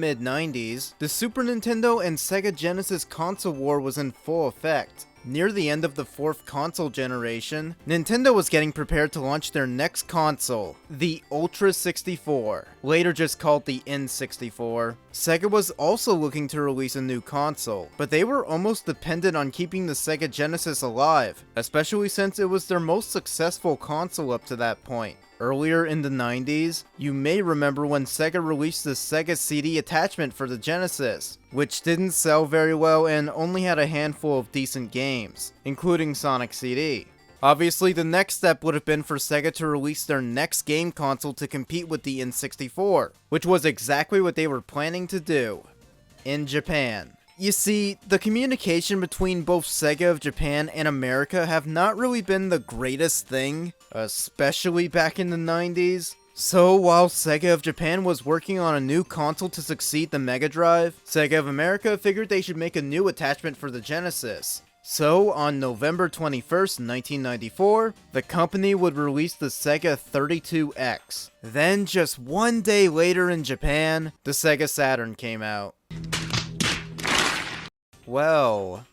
mid-90s, the Super Nintendo and Sega Genesis console war was in full effect. Near the end of the fourth console generation, Nintendo was getting prepared to launch their next console, the Ultra 64, later just called the N64. Sega was also looking to release a new console, but they were almost dependent on keeping the Sega Genesis alive, especially since it was their most successful console up to that point. Earlier in the 90s, you may remember when Sega released the Sega CD attachment for the Genesis, which didn't sell very well and only had a handful of decent games, including Sonic CD. Obviously, the next step would have been for Sega to release their next game console to compete with the N64, which was exactly what they were planning to do, in Japan. You see, the communication between both Sega of Japan and America have not really been the greatest thing, especially back in the 90s. So while Sega of Japan was working on a new console to succeed the Mega Drive, Sega of America figured they should make a new attachment for the Genesis. So, on November 21st, 1994, the company would release the Sega 32X. Then, just one day later in Japan, the Sega Saturn came out. Well,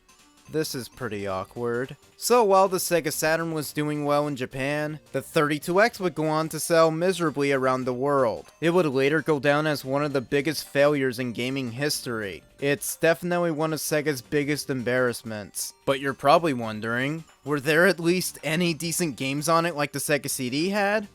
this is pretty awkward. So while the Sega Saturn was doing well in Japan, the 32X would go on to sell miserably around the world. It would later go down as one of the biggest failures in gaming history. It's definitely one of Sega's biggest embarrassments. But you're probably wondering, were there at least any decent games on it like the Sega CD had?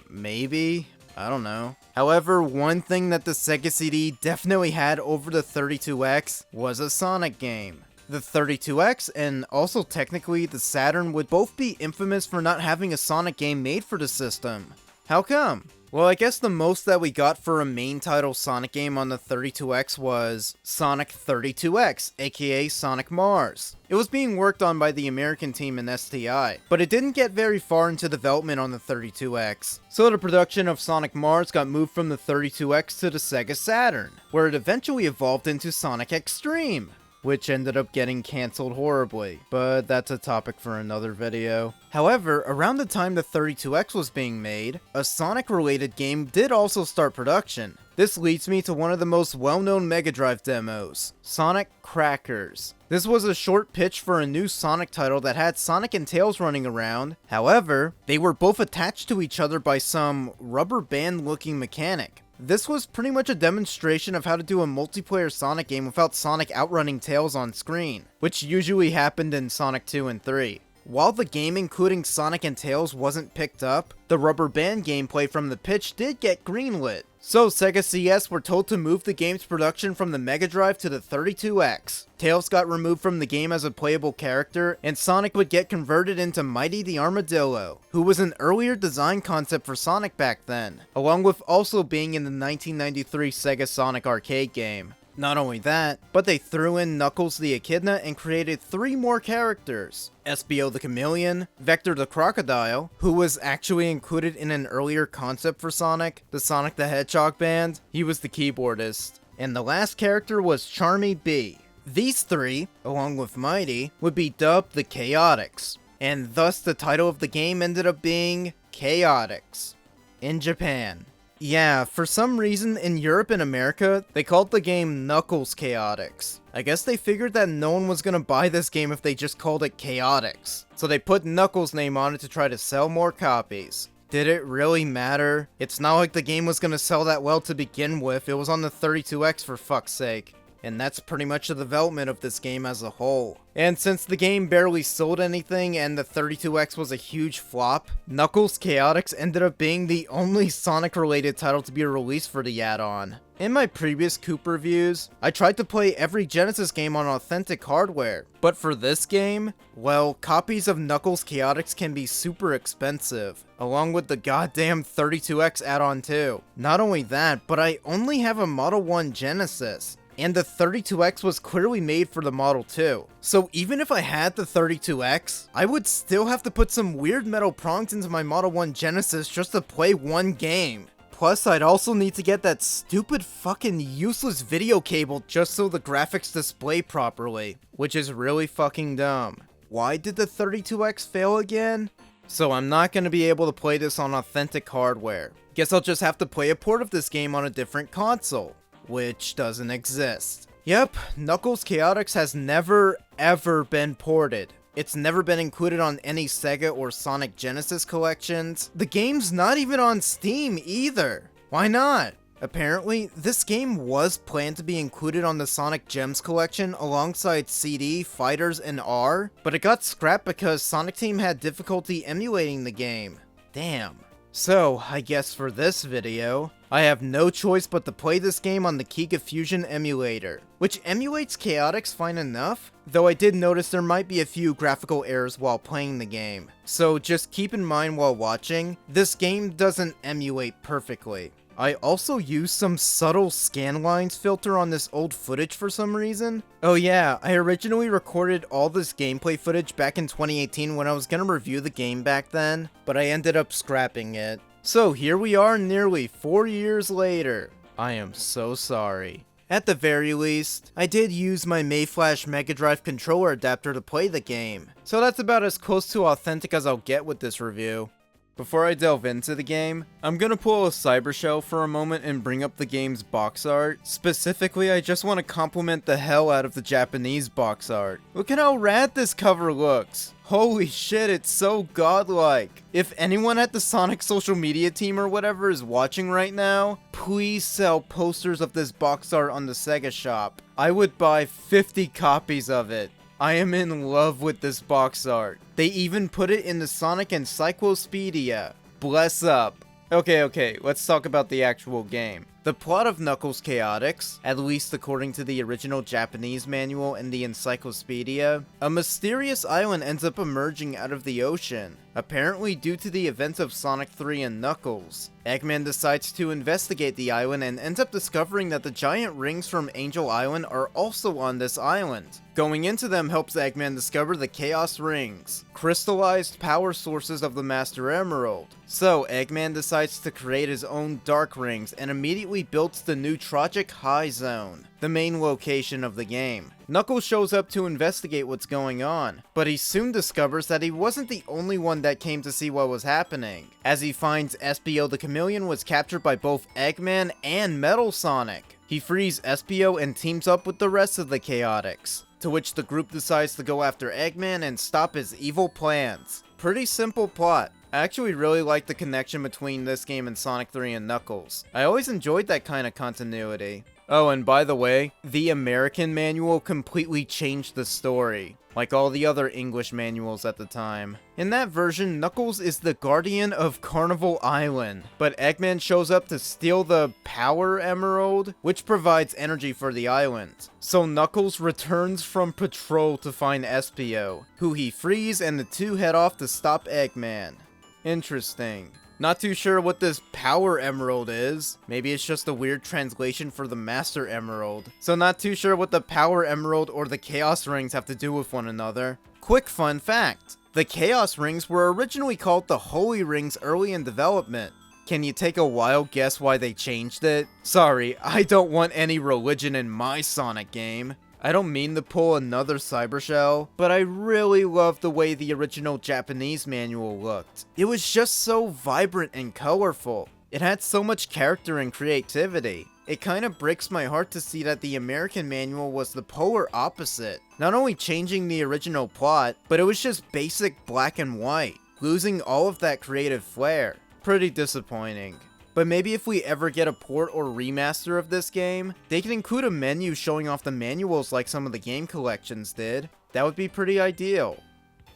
Maybe? I don't know. However, one thing that the Sega CD definitely had over the 32X was a Sonic game. The 32X and also technically the Saturn would both be infamous for not having a Sonic game made for the system. How come? Well, I guess the most that we got for a main title Sonic game on the 32X was Sonic 32X, aka Sonic Mars. It was being worked on by the American team in STI, but it didn't get very far into development on the 32X. So the production of Sonic Mars got moved from the 32X to the Sega Saturn, where it eventually evolved into Sonic Extreme, which ended up getting cancelled horribly, but that's a topic for another video. However, around the time the 32X was being made, a Sonic-related game did also start production. This leads me to one of the most well-known Mega Drive demos, Sonic Crackers. This was a short pitch for a new Sonic title that had Sonic and Tails running around. However, they were both attached to each other by some rubber band-looking mechanic. This was pretty much a demonstration of how to do a multiplayer Sonic game without Sonic outrunning Tails on screen, which usually happened in Sonic 2 and 3. While the game including Sonic and Tails wasn't picked up, the rubber band gameplay from the pitch did get greenlit. So Sega CS were told to move the game's production from the Mega Drive to the 32X. Tails got removed from the game as a playable character, and Sonic would get converted into Mighty the Armadillo, who was an earlier design concept for Sonic back then, along with also being in the 1993 Sega Sonic arcade game. Not only that, but they threw in Knuckles the Echidna and created 3 more characters. Espio the Chameleon, Vector the Crocodile, who was actually included in an earlier concept for Sonic, the Sonic the Hedgehog band, he was the keyboardist. And the last character was Charmy B. These 3, along with Mighty, would be dubbed the Chaotix, and thus the title of the game ended up being Chaotix, in Japan. Yeah, for some reason in Europe and America, they called the game Knuckles Chaotix. I guess they figured that no one was gonna buy this game if they just called it Chaotix, so they put Knuckles' name on it to try to sell more copies. Did it really matter? It's not like the game was gonna sell that well to begin with, it was on the 32X for fuck's sake. And that's pretty much the development of this game as a whole. And since the game barely sold anything and the 32X was a huge flop, Knuckles Chaotix ended up being the only Sonic related title to be released for the add-on. In my previous Coop reviews, I tried to play every Genesis game on authentic hardware, but for this game, well, copies of Knuckles Chaotix can be super expensive, along with the goddamn 32X add-on too. Not only that, but I only have a Model 1 Genesis, and the 32X was clearly made for the Model 2. So even if I had the 32X, I would still have to put some weird metal prongs into my Model 1 Genesis just to play one game. Plus, I'd also need to get that stupid fucking useless video cable just so the graphics display properly, which is really fucking dumb. Why did the 32X fail again? So I'm not going to be able to play this on authentic hardware. Guess I'll just have to play a port of this game on a different console. which doesn't exist. Yep, Knuckles Chaotix has never ever been ported. It's never been included on any Sega or Sonic Genesis collections. The game's not even on Steam either. Why not? Apparently, this game was planned to be included on the Sonic Gems collection alongside CD, Fighters, and R, but it got scrapped because Sonic Team had difficulty emulating the game. Damn. So, I guess for this video, I have no choice but to play this game on the Kega Fusion emulator, which emulates Chaotix fine enough, though I did notice there might be a few graphical errors while playing the game. So just keep in mind while watching, this game doesn't emulate perfectly. I also used some subtle scanlines filter on this old footage for some reason. Oh yeah, I originally recorded all this gameplay footage back in 2018 when I was gonna review the game back then, but I ended up scrapping it. So here we are nearly 4 years later. I am so sorry. At the very least, I did use my Mayflash Mega Drive controller adapter to play the game, so that's about as close to authentic as I'll get with this review. Before I delve into the game, I'm gonna pull a Cybershell for a moment and bring up the game's box art. Specifically, I just want to compliment the hell out of the Japanese box art. Look at how rad this cover looks. Holy shit, it's so godlike. If anyone at the Sonic social media team or whatever is watching right now, please sell posters of this box art on the Sega shop. I would buy 50 copies of it. I am in love with this box art. They even put it in the Sonic Encyclopedia. Bless up. Okay, let's talk about the actual game. The plot of Knuckles Chaotix, at least according to the original Japanese manual and the encyclopedia, a mysterious island ends up emerging out of the ocean, apparently due to the events of Sonic 3 and Knuckles. Eggman decides to investigate the island and ends up discovering that the giant rings from Angel Island are also on this island. Going into them helps Eggman discover the Chaos Rings, crystallized power sources of the Master Emerald. So Eggman decides to create his own Dark Rings and immediately builds the new Trevൽd High Zone, the main location of the game. Knuckles shows up to investigate what's going on, but he soon discovers that he wasn't the only one that came to see what was happening, as he finds Espio the Chameleon was captured by both Eggman and Metal Sonic. He frees Espio and teams up with the rest of the Chaotix, to which the group decides to go after Eggman and stop his evil plans. Pretty simple plot. I actually really like the connection between this game and Sonic 3 and Knuckles. I always enjoyed that kind of continuity. Oh, and by the way, the American manual completely changed the story, like all the other English manuals at the time. In that version, Knuckles is the guardian of Carnival Island, but Eggman shows up to steal the Power Emerald, which provides energy for the island. So Knuckles returns from patrol to find Espio, who he frees, and the two head off to stop Eggman. Interesting. Not too sure what this Power Emerald is. Maybe it's just a weird translation for the Master Emerald. So not too sure what the Power Emerald or the Chaos Rings have to do with one another. Quick fun fact. The Chaos Rings were originally called the Holy Rings early in development. Can you take a wild guess why they changed it? Sorry, I don't want any religion in my Sonic game. I don't mean to pull another Cybershell, but I really love the way the original Japanese manual looked. It was just so vibrant and colorful. It had so much character and creativity. It kind of breaks my heart to see that the American manual was the polar opposite. Not only changing the original plot, but it was just basic black and white, losing all of that creative flair. Pretty disappointing. But maybe if we ever get a port or remaster of this game, they can include a menu showing off the manuals like some of the game collections did. That would be pretty ideal.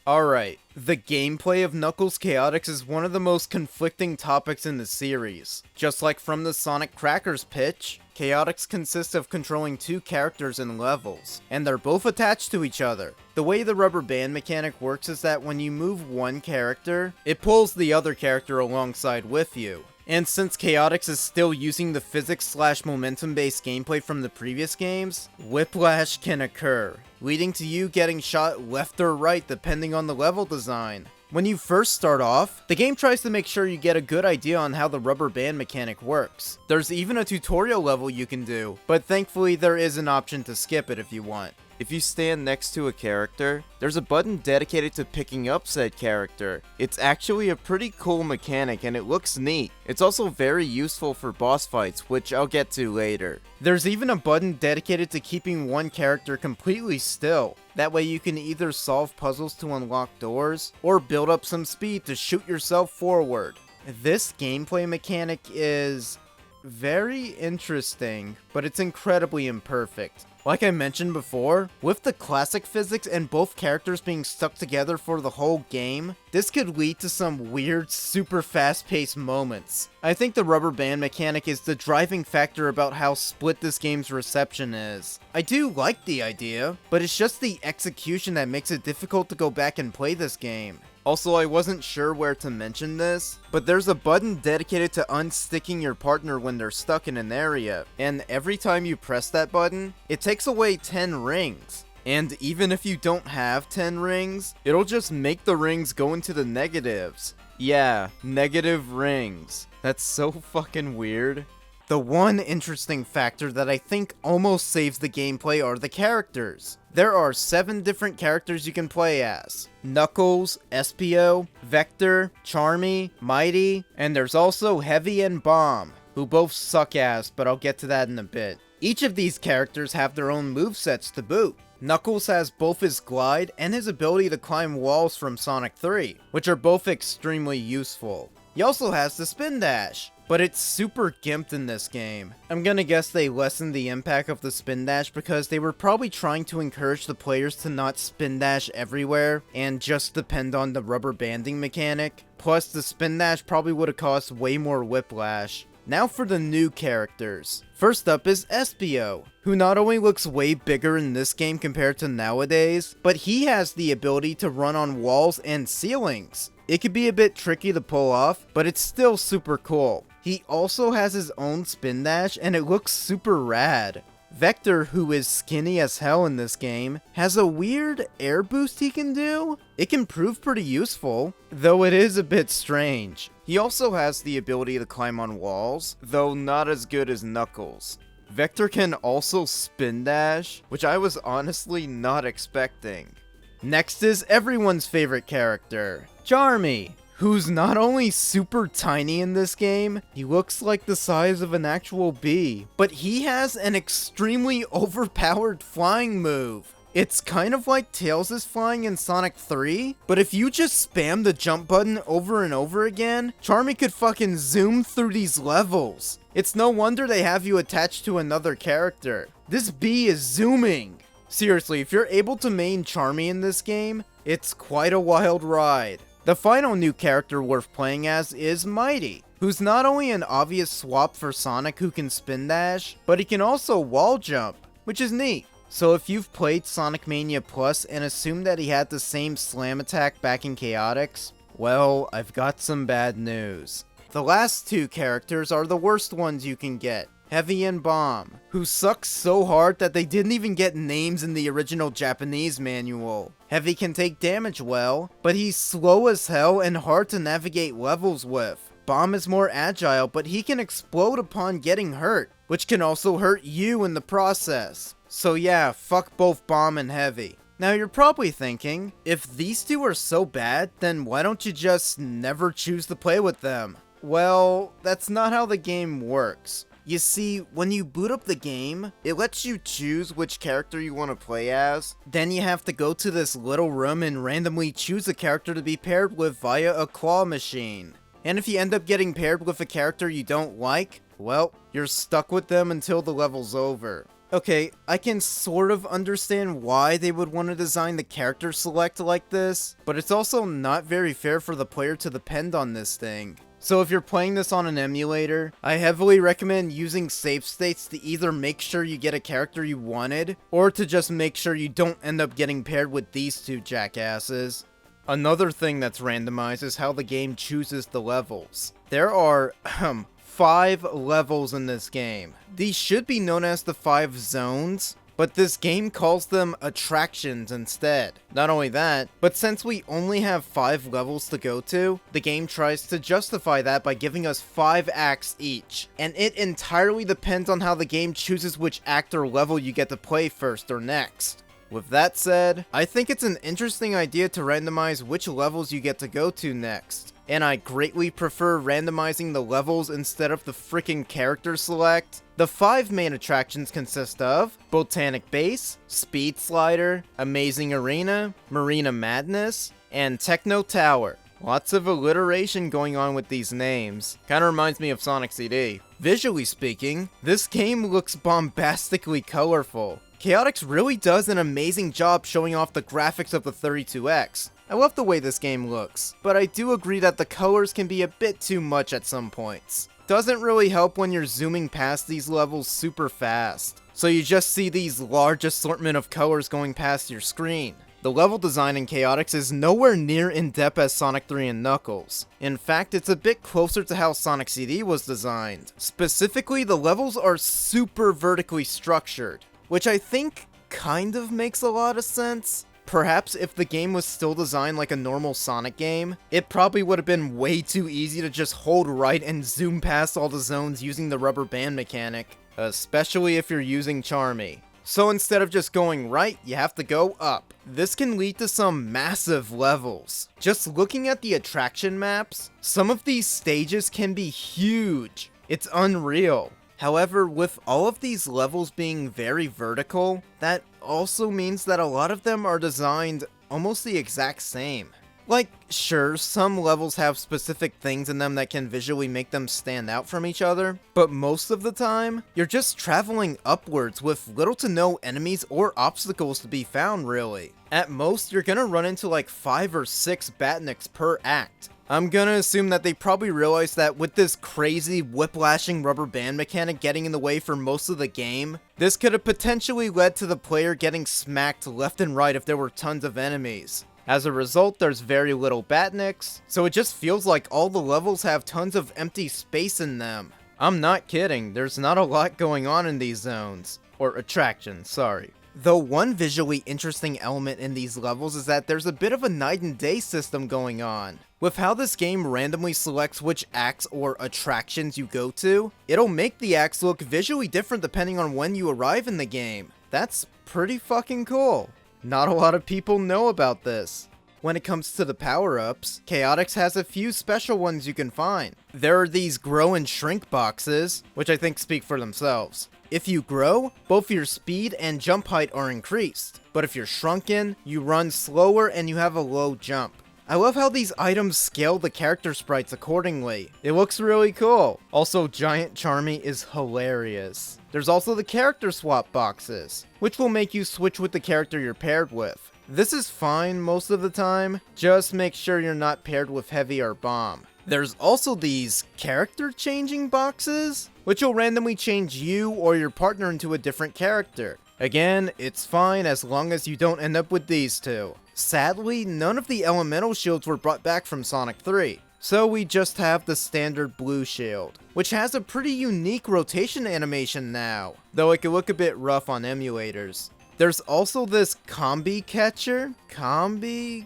Alright, the gameplay of Knuckles Chaotix is one of the most conflicting topics in the series. Just like from the Sonic Crackers pitch, Chaotix consists of controlling two characters in levels, and they're both attached to each other. The way the rubber band mechanic works is that when you move one character, it pulls the other character alongside with you. And since Chaotix is still using the physics/momentum based gameplay from the previous games, whiplash can occur, leading to you getting shot left or right depending on the level design. When you first start off, the game tries to make sure you get a good idea on how the rubber band mechanic works. There's even a tutorial level you can do, but thankfully there is an option to skip it if you want. If you stand next to a character, there's a button dedicated to picking up said character. It's actually a pretty cool mechanic and it looks neat. It's also very useful for boss fights, which I'll get to later. There's even a button dedicated to keeping one character completely still. That way you can either solve puzzles to unlock doors, or build up some speed to shoot yourself forward. This gameplay mechanic is very interesting, but it's incredibly imperfect. Like I mentioned before, with the classic physics and both characters being stuck together for the whole game, this could lead to some weird, super fast-paced moments. I think the rubber band mechanic is the driving factor about how split this game's reception is. I do like the idea, but it's just the execution that makes it difficult to go back and play this game. Also, I wasn't sure where to mention this, but there's a button dedicated to unsticking your partner when they're stuck in an area, and every time you press that button, it takes away 10 rings. And even if you don't have 10 rings, it'll just make the rings go into the negatives. Yeah, negative rings. That's so fucking weird. The one interesting factor that I think almost saves the gameplay are the characters. There are 7 different characters you can play as. Knuckles, Espio, Vector, Charmy, Mighty, and there's also Heavy and Bomb, who both suck ass, but I'll get to that in a bit. Each of these characters have their own movesets to boot. Knuckles has both his glide and his ability to climb walls from Sonic 3, which are both extremely useful. He also has the spin dash, but it's super gimped in this game. I'm gonna guess they lessened the impact of the spin dash because they were probably trying to encourage the players to not spin dash everywhere and just depend on the rubber banding mechanic. Plus, the spin dash probably would have caused way more whiplash. Now for the new characters. First up is Espio, who not only looks way bigger in this game compared to nowadays, but he has the ability to run on walls and ceilings. It could be a bit tricky to pull off, but it's still super cool. He also has his own spin dash and it looks super rad. Vector, who is skinny as hell in this game, has a weird air boost he can do. It can prove pretty useful, though it is a bit strange. He also has the ability to climb on walls, though not as good as Knuckles. Vector can also spin dash, which I was honestly not expecting. Next is everyone's favorite character, Charmy, who's not only super tiny in this game, he looks like the size of an actual bee, but he has an extremely overpowered flying move. It's kind of like Tails' flying in Sonic 3, but if you just spam the jump button over and over again, Charmy could fucking zoom through these levels. It's no wonder they have you attached to another character. This bee is zooming. Seriously, if you're able to main Charmy in this game, it's quite a wild ride. The final new character worth playing as is Mighty, who's not only an obvious swap for Sonic who can spin dash, but he can also wall jump, which is neat. So if you've played Sonic Mania Plus and assumed that he had the same slam attack back in Chaotix, well, I've got some bad news. The last 2 characters are the worst ones you can get. Heavy and Bomb, who sucks so hard that they didn't even get names in the original Japanese manual. Heavy can take damage well, but he's slow as hell and hard to navigate levels with. Bomb is more agile, but he can explode upon getting hurt, which can also hurt you in the process. So yeah, fuck both Bomb and Heavy. Now you're probably thinking, if these 2 are so bad, then why don't you just never choose to play with them? Well, that's not how the game works. You see, when you boot up the game, it lets you choose which character you want to play as. Then you have to go to this little room and randomly choose a character to be paired with via a claw machine. And if you end up getting paired with a character you don't like, well, you're stuck with them until the level's over. Okay, I can sort of understand why they would want to design the character select like this, but it's also not very fair for the player to depend on this thing. So if you're playing this on an emulator, I heavily recommend using save states to either make sure you get a character you wanted, or to just make sure you don't end up getting paired with these 2 jackasses. Another thing that's randomized is how the game chooses the levels. There are, 5 levels in this game. These should be known as the 5 zones, but this game calls them attractions instead. Not only that, but since we only have 5 levels to go to, the game tries to justify that by giving us 5 acts each. And it entirely depends on how the game chooses which act or level you get to play first or next. With that said, I think it's an interesting idea to randomize which levels you get to go to next. And I greatly prefer randomizing the levels instead of the freaking character select. The 5 main attractions consist of Botanic Base, Speed Slider, Amazing Arena, Marina Madness, and Techno Tower. Lots of alliteration going on with these names. Kinda reminds me of Sonic CD. Visually speaking, this game looks bombastically colorful. Chaotix really does an amazing job showing off the graphics of the 32X. I love the way this game looks, but I do agree that the colors can be a bit too much at some points. Doesn't really help when you're zooming past these levels super fast, so you just see these large assortment of colors going past your screen. The level design in Chaotix is nowhere near in depth as Sonic 3 and Knuckles. In fact, it's a bit closer to how Sonic CD was designed. Specifically, the levels are super vertically structured, which I think kind of makes a lot of sense. Perhaps if the game was still designed like a normal Sonic game, it probably would have been way too easy to just hold right and zoom past all the zones using the rubber band mechanic, especially if you're using Charmy. So instead of just going right, you have to go up. This can lead to some massive levels. Just looking at the attraction maps, some of these stages can be huge. It's unreal. However, with all of these levels being very vertical, that also means that a lot of them are designed almost the exact same. Like, sure, some levels have specific things in them that can visually make them stand out from each other, but most of the time, you're just traveling upwards with little to no enemies or obstacles to be found, really. At most, you're gonna run into like 5 or 6 Batniks per act. I'm gonna assume that they probably realized that with this crazy whiplashing rubber band mechanic getting in the way for most of the game, this could have potentially led to the player getting smacked left and right if there were tons of enemies. As a result, there's very little Batniks, so it just feels like all the levels have tons of empty space in them. I'm not kidding, there's not a lot going on in these zones. Or attractions, sorry. Though one visually interesting element in these levels is that there's a bit of a night and day system going on. With how this game randomly selects which acts or attractions you go to, it'll make the acts look visually different depending on when you arrive in the game. That's pretty fucking cool. Not a lot of people know about this. When it comes to the power-ups, Chaotix has a few special ones you can find. There are these grow and shrink boxes, which I think speak for themselves. If you grow, both your speed and jump height are increased, but if you're shrunken, you run slower and you have a low jump. I love how these items scale the character sprites accordingly. It looks really cool. Also, Giant Charmy is hilarious. There's also the character swap boxes, which will make you switch with the character you're paired with. This is fine most of the time, just make sure you're not paired with Heavy or Bomb. There's also these character changing boxes, which will randomly change you or your partner into a different character. Again, it's fine as long as you don't end up with these two. Sadly, none of the elemental shields were brought back from Sonic 3, so we just have the standard blue shield, which has a pretty unique rotation animation now, though it can look a bit rough on emulators. There's also this combi catcher, combi,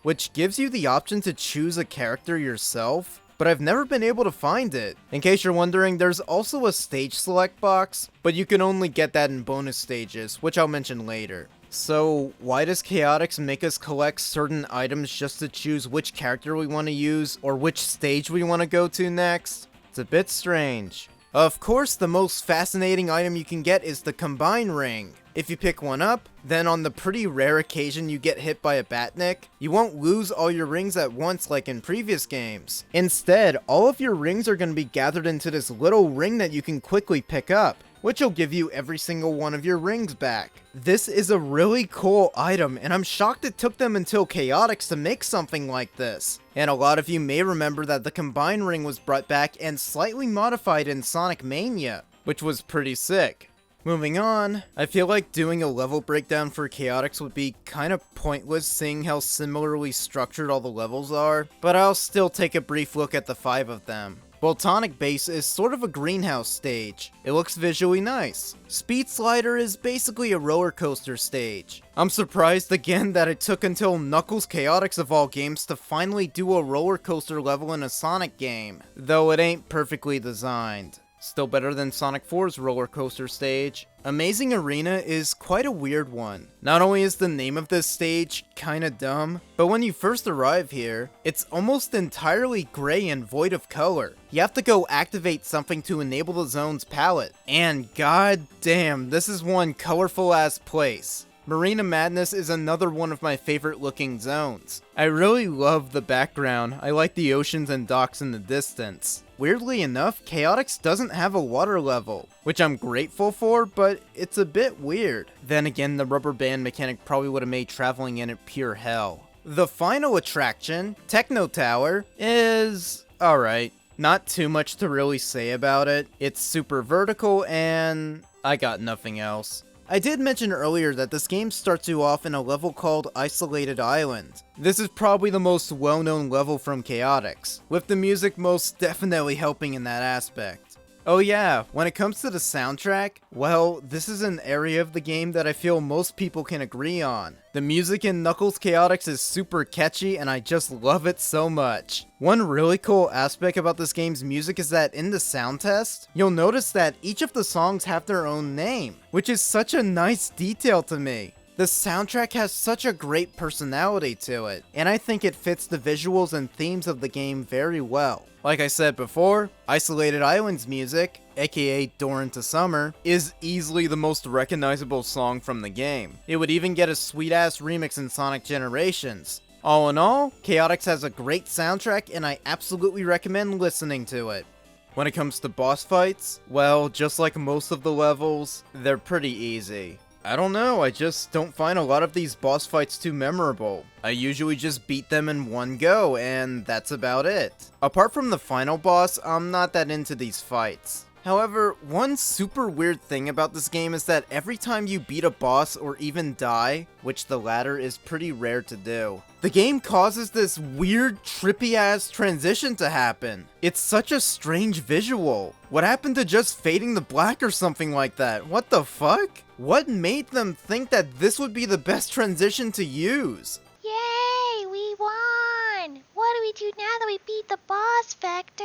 which gives you the option to choose a character yourself, but I've never been able to find it. In case you're wondering, there's also a stage select box, but you can only get that in bonus stages, which I'll mention later. So, why does Chaotix make us collect certain items just to choose which character we want to use, or which stage we want to go to next? It's a bit strange. Of course, the most fascinating item you can get is the Combine Ring. If you pick one up, then on the pretty rare occasion you get hit by a Batnik, you won't lose all your rings at once like in previous games. Instead, all of your rings are going to be gathered into this little ring that you can quickly pick up, which will give you every single one of your rings back. This is a really cool item, and I'm shocked it took them until Chaotix to make something like this. And a lot of you may remember that the Combine Ring was brought back and slightly modified in Sonic Mania, which was pretty sick. Moving on, I feel like doing a level breakdown for Chaotix would be kinda pointless seeing how similarly structured all the levels are, but I'll still take a brief look at the 5 of them. Botanic Base is sort of a greenhouse stage. It looks visually nice. Speed Slider is basically a roller coaster stage. I'm surprised again that it took until Knuckles Chaotix of all games to finally do a roller coaster level in a Sonic game, though it ain't perfectly designed. Still better than Sonic 4's roller coaster stage. Amazing Arena is quite a weird one. Not only is the name of this stage kinda dumb, but when you first arrive here, it's almost entirely gray and void of color. You have to go activate something to enable the zone's palette. And god damn, this is one colorful ass place. Marina Madness is another one of my favorite looking zones. I really love the background. I like the oceans and docks in the distance. Weirdly enough, Chaotix doesn't have a water level, which I'm grateful for, but it's a bit weird. Then again, the rubber band mechanic probably would have made traveling in it pure hell. The final attraction, Techno Tower, is alright. Not too much to really say about it. It's super vertical and I got nothing else. I did mention earlier that this game starts you off in a level called Isolated Island. This is probably the most well-known level from Chaotix, with the music most definitely helping in that aspect. Oh yeah, when it comes to the soundtrack, well, this is an area of the game that I feel most people can agree on. The music in Knuckles Chaotix is super catchy and I just love it so much. One really cool aspect about this game's music is that in the sound test, you'll notice that each of the songs have their own name, which is such a nice detail to me. The soundtrack has such a great personality to it, and I think it fits the visuals and themes of the game very well. Like I said before, Isolated Island's music, aka Door into Summer, is easily the most recognizable song from the game. It would even get a sweet ass remix in Sonic Generations. All in all, Chaotix has a great soundtrack and I absolutely recommend listening to it. When it comes to boss fights, well, just like most of the levels, they're pretty easy. I don't know, I just don't find a lot of these boss fights too memorable. I usually just beat them in one go, and that's about it. Apart from the final boss, I'm not that into these fights. However, one super weird thing about this game is that every time you beat a boss or even die, which the latter is pretty rare to do, the game causes this weird trippy ass transition to happen. It's such a strange visual. What happened to just fading to black or something like that? What the fuck? What made them think that this would be the best transition to use? Yay, we won! What do we do now that we beat the boss, Vector?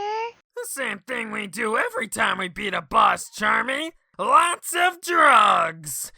The same thing we do every time we beat a boss, Charmy. Lots of drugs!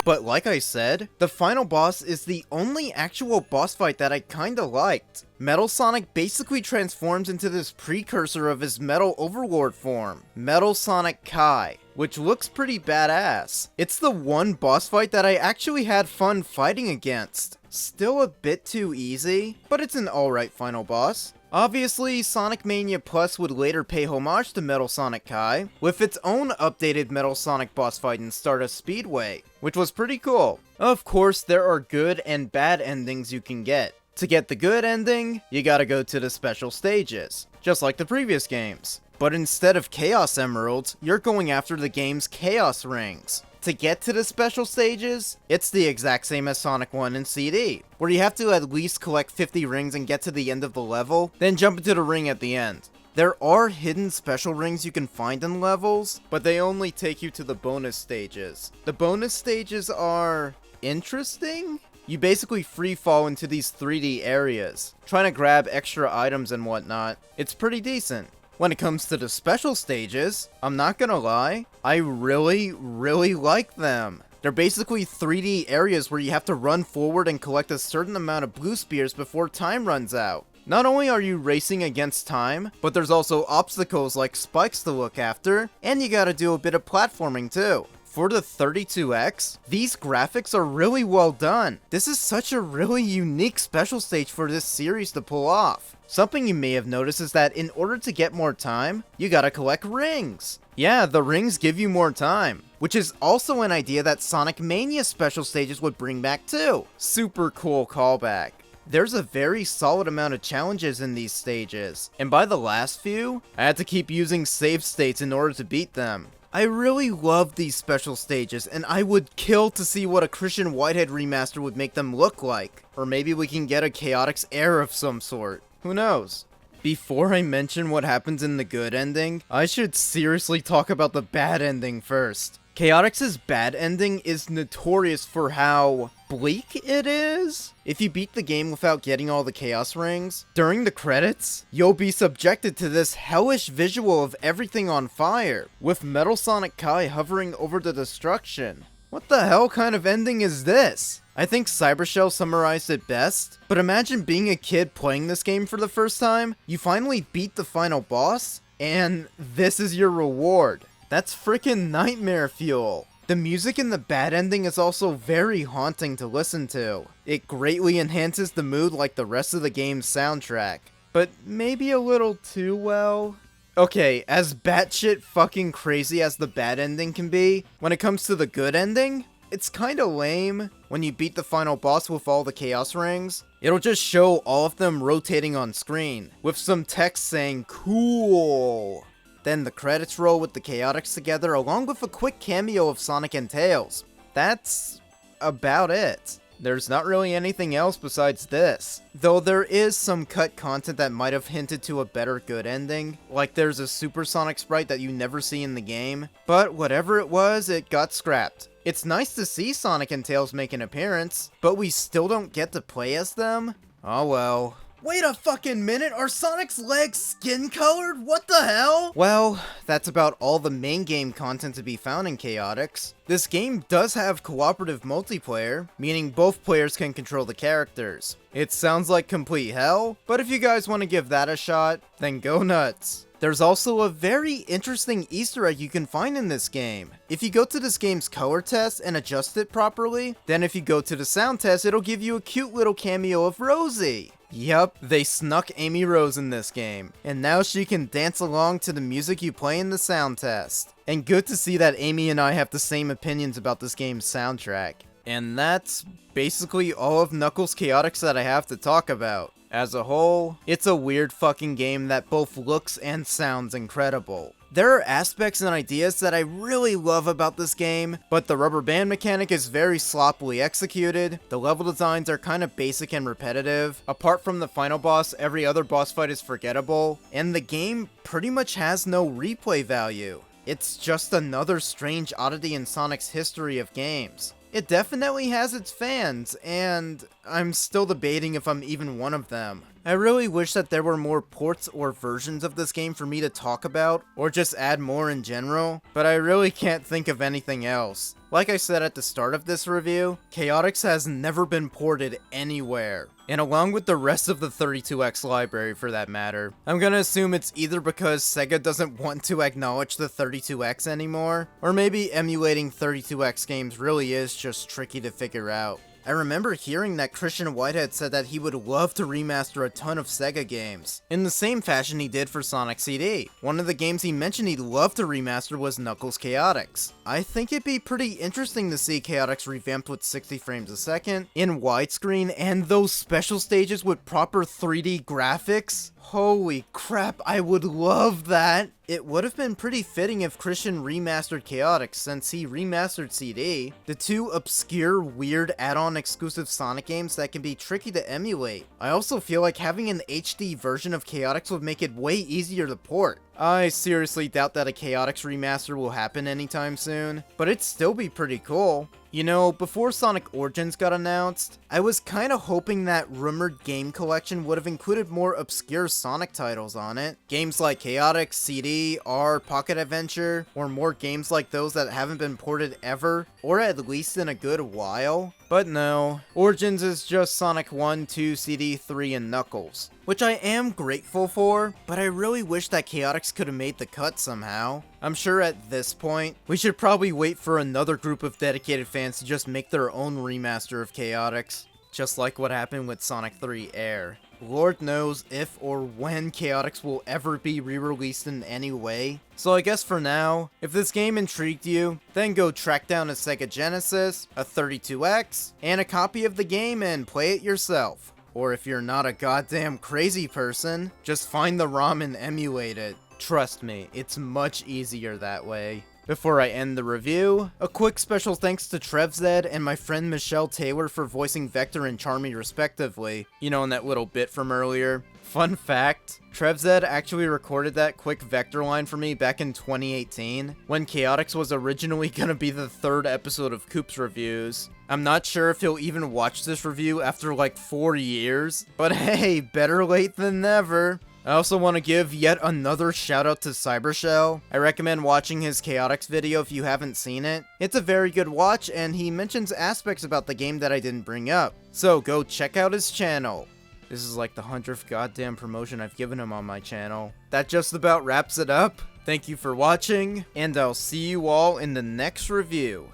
But like I said, the final boss is the only actual boss fight that I kinda liked. Metal Sonic basically transforms into this precursor of his Metal Overlord form, Metal Sonic Kai, which looks pretty badass. It's the one boss fight that I actually had fun fighting against. Still a bit too easy, but it's an alright final boss. Obviously, Sonic Mania Plus would later pay homage to Metal Sonic Kai, with its own updated Metal Sonic boss fight in Stardust Speedway, which was pretty cool. Of course, there are good and bad endings you can get. To get the good ending, you gotta go to the special stages, just like the previous games. But instead of Chaos Emeralds, you're going after the game's Chaos Rings. To get to the special stages, it's the exact same as Sonic 1 and CD, where you have to at least collect 50 rings and get to the end of the level, then jump into the ring at the end. There are hidden special rings you can find in levels, but they only take you to the bonus stages. The bonus stages are interesting? You basically free fall into these 3D areas, trying to grab extra items and whatnot. It's pretty decent. When it comes to the special stages, I'm not gonna lie, I really like them. They're basically 3D areas where you have to run forward and collect a certain amount of blue spears before time runs out. Not only are you racing against time, but there's also obstacles like spikes to look after, and you gotta do a bit of platforming too. For the 32X, these graphics are really well done. This is such a really unique special stage for this series to pull off. Something you may have noticed is that in order to get more time, you gotta collect rings. Yeah, the rings give you more time, which is also an idea that Sonic Mania special stages would bring back too. Super cool callback. There's a very solid amount of challenges in these stages, and by the last few, I had to keep using save states in order to beat them. I really love these special stages, and I would kill to see what a Christian Whitehead remaster would make them look like. Or maybe we can get a Chaotix Air of some sort. Who knows? Before I mention what happens in the good ending, I should seriously talk about the bad ending first. Chaotix's bad ending is notorious for how bleak it is. If you beat the game without getting all the Chaos Rings, during the credits, you'll be subjected to this hellish visual of everything on fire, with Metal Sonic Kai hovering over the destruction. What the hell kind of ending is this? I think Cybershell summarized it best, but imagine being a kid playing this game for the first time, you finally beat the final boss, and this is your reward. That's freaking nightmare fuel. The music in the bad ending is also very haunting to listen to. It greatly enhances the mood like the rest of the game's soundtrack, but maybe a little too well. Okay, as batshit fucking crazy as the bad ending can be, when it comes to the good ending, it's kinda lame. When you beat the final boss with all the Chaos Rings, it'll just show all of them rotating on screen, with some text saying, "Cool." Then the credits roll with the Chaotix together, along with a quick cameo of Sonic and Tails. That's about it. There's not really anything else besides this. Though there is some cut content that might have hinted to a better good ending, like there's a Super Sonic sprite that you never see in the game, but whatever it was, it got scrapped. It's nice to see Sonic and Tails make an appearance, but we still don't get to play as them? Oh well. Wait a fucking minute, are Sonic's legs skin colored? What the hell? Well, that's about all the main game content to be found in Chaotix. This game does have cooperative multiplayer, meaning both players can control the characters. It sounds like complete hell, but if you guys want to give that a shot, then go nuts. There's also a very interesting Easter egg you can find in this game. If you go to this game's color test and adjust it properly, then if you go to the sound test, it'll give you a cute little cameo of Rosie. Yup, they snuck Amy Rose in this game, and now she can dance along to the music you play in the sound test. And good to see that Amy and I have the same opinions about this game's soundtrack. And that's basically all of Knuckles Chaotix that I have to talk about. As a whole, it's a weird fucking game that both looks and sounds incredible. There are aspects and ideas that I really love about this game, but the rubber band mechanic is very sloppily executed, the level designs are kinda basic and repetitive, apart from the final boss, every other boss fight is forgettable, and the game pretty much has no replay value. It's just another strange oddity in Sonic's history of games. It definitely has its fans, and I'm still debating if I'm even one of them. I really wish that there were more ports or versions of this game for me to talk about, or just add more in general, but I really can't think of anything else. Like I said at the start of this review, Chaotix has never been ported anywhere. And along with the rest of the 32X library for that matter, I'm gonna assume it's either because Sega doesn't want to acknowledge the 32X anymore, or maybe emulating 32X games really is just tricky to figure out. I remember hearing that Christian Whitehead said that he would love to remaster a ton of Sega games, in the same fashion he did for Sonic CD. One of the games he mentioned he'd love to remaster was Knuckles Chaotix. I think it'd be pretty interesting to see Chaotix revamped with 60 frames a second, in widescreen, and those special stages with proper 3D graphics. Holy crap, I would love that! It would have been pretty fitting if Christian remastered Chaotix since he remastered CD, the two obscure, weird add-on exclusive Sonic games that can be tricky to emulate. I also feel like having an HD version of Chaotix would make it way easier to port. I seriously doubt that a Chaotix remaster will happen anytime soon, but it'd still be pretty cool. You know, before Sonic Origins got announced, I was kinda hoping that rumored game collection would have included more obscure Sonic titles on it. Games like Chaotix, CD, R, Pocket Adventure, or more games like those that haven't been ported ever, or at least in a good while. But no, Origins is just Sonic 1, 2, CD, 3, and Knuckles. Which I am grateful for, but I really wish that Chaotix could have made the cut somehow. I'm sure at this point, we should probably wait for another group of dedicated fans to just make their own remaster of Chaotix, just like what happened with Sonic 3 Air. Lord knows if or when Chaotix will ever be re-released in any way. So I guess for now, if this game intrigued you, then go track down a Sega Genesis, a 32X, and a copy of the game and play it yourself. Or if you're not a goddamn crazy person, just find the ROM and emulate it. Trust me, it's much easier that way. Before I end the review, a quick special thanks to Trev̵d and my friend Michelle Taylor for voicing Vector and Charmy respectively, you know, in that little bit from earlier. Fun fact, Trev̵d actually recorded that quick Vector line for me back in 2018, when Chaotix was originally gonna be the 3rd episode of Coop's reviews. I'm not sure if he'll even watch this review after like 4 years, but hey, better late than never. I also want to give yet another shout out to Cybershell. I recommend watching his Chaotix video if you haven't seen it. It's a very good watch, and he mentions aspects about the game that I didn't bring up. So go check out his channel. This is like the 100th goddamn promotion I've given him on my channel. That just about wraps it up. Thank you for watching, and I'll see you all in the next review.